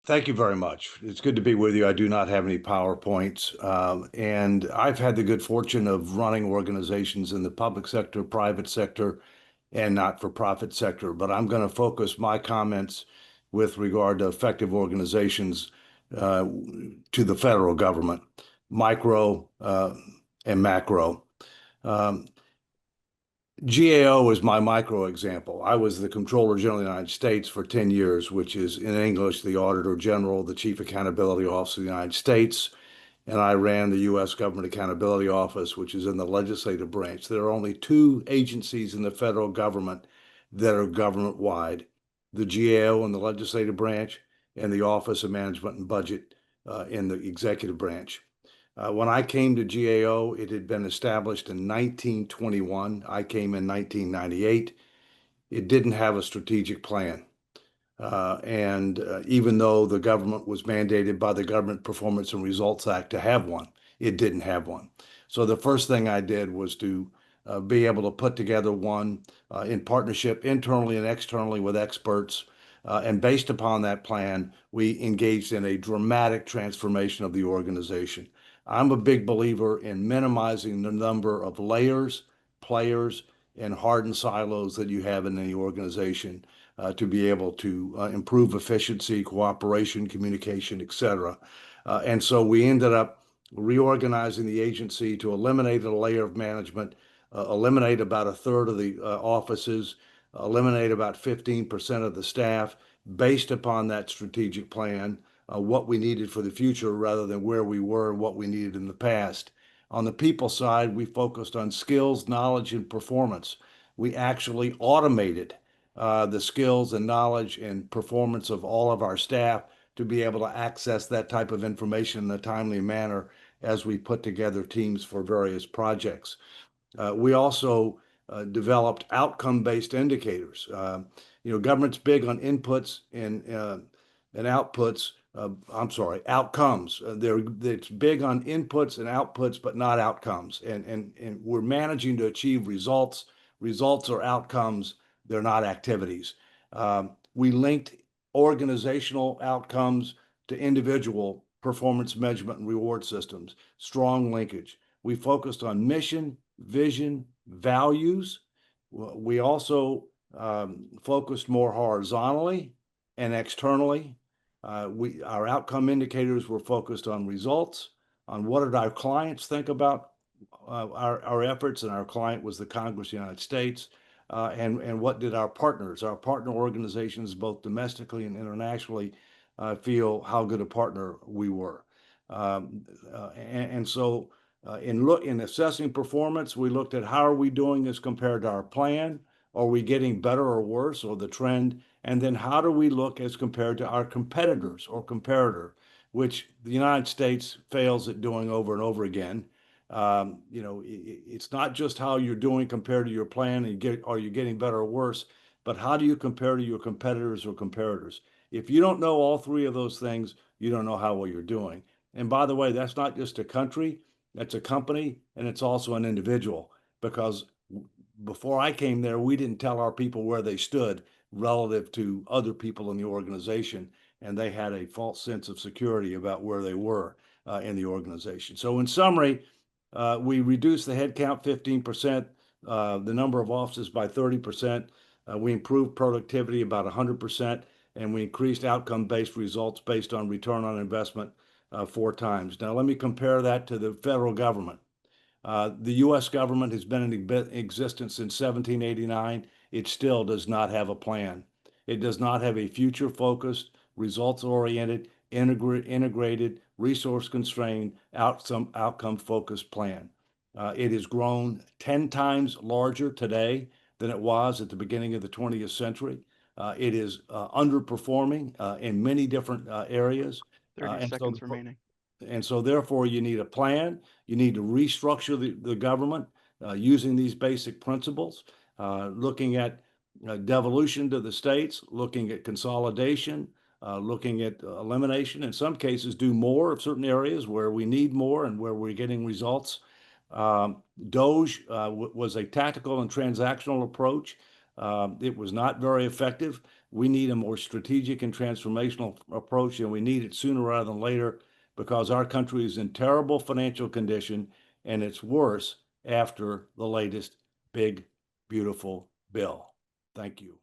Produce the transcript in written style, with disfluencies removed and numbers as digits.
Thank you very much. It's good to be with you. I do not have any PowerPoints, and I've had the good fortune of running organizations in the public sector, private sector, and not-for-profit sector. But I'm going to focus my comments with regard to effective organizations uh, to the federal government, micro and macro. Um, GAO is my micro example. I was the Comptroller General of the United States for 10 years, which is in English, the Auditor General, the Chief Accountability Office of the United States. And I ran the U.S. Government Accountability Office, which is in the legislative branch. There are only two agencies in the federal government that are government-wide, the GAO in the legislative branch and the Office of Management and Budget in the executive branch. When I came to GAO, it had been established in 1921. I came in 1998. It didn't have a strategic plan. And even though the government was mandated by the Government Performance and Results Act to have one, it didn't have one. So the first thing I did was to be able to put together one in partnership internally and externally with experts. And based upon that plan, we engaged in a dramatic transformation of the organization. I'm a big believer in minimizing the number of layers, players, and hardened silos that you have in any organization to be able to improve efficiency, cooperation, communication, et cetera. And so we ended up reorganizing the agency to eliminate a layer of management, eliminate about a third of the offices, eliminate about 15% of the staff based upon that strategic plan, what we needed for the future rather than where we were and what we needed in the past. On the people side, we focused on skills, knowledge, and performance. We actually automated the skills and knowledge and performance of all of our staff to be able to access that type of information in a timely manner as we put together teams for various projects. We also developed outcome-based indicators. Government's big on inputs and outputs. I'm sorry, outcomes. It's big on inputs and outputs, but not outcomes. And we're managing to achieve results. Results are outcomes. They're not activities. We linked organizational outcomes to individual performance measurement and reward systems. Strong linkage. We focused on mission, vision, values. We also focused more horizontally and externally. Our outcome indicators were focused on results, on what did our clients think about our efforts, and our client was the Congress of the United States, and what did our partner organizations, both domestically and internationally, feel how good a partner we were. And so in assessing performance, we looked at how are we doing as compared to our plan? Are we getting better or worse, or the trend? And then how do we look as compared to our competitors or comparator, which the United States fails at doing over and over again. It's not just how you're doing compared to your plan and are you getting better or worse, but how do you compare to your competitors or comparators? If you don't know all three of those things, you don't know how well you're doing. And by the way, that's not just a country, that's a company, and it's also an individual. Because before I came there, we didn't tell our people where they stood relative to other people in the organization, and they had a false sense of security about where they were in the organization. So, in summary, we reduced the headcount 15%, the number of offices by 30%. We improved productivity about 100%, and we increased outcome-based results based on return on investment 4 times. Now, let me compare that to the federal government. The U.S. government has been in existence since 1789. It still does not have a plan. It does not have a future-focused, results-oriented, integrated, resource-constrained, outcome-focused plan. It has grown 10 times larger today than it was at the beginning of the 20th century. It is underperforming in many different areas. 30 And so seconds remaining. and so therefore you need a plan. You need to restructure the government using these basic principles, looking at devolution to the states, looking at consolidation, looking at elimination. In some cases, do more of certain areas where we need more and where we're getting results. Doge was a tactical and transactional approach. It was not very effective. We need a more strategic and transformational approach, and we need it sooner rather than later because our country is in terrible financial condition, and it's worse after the latest big, beautiful bill. Thank you.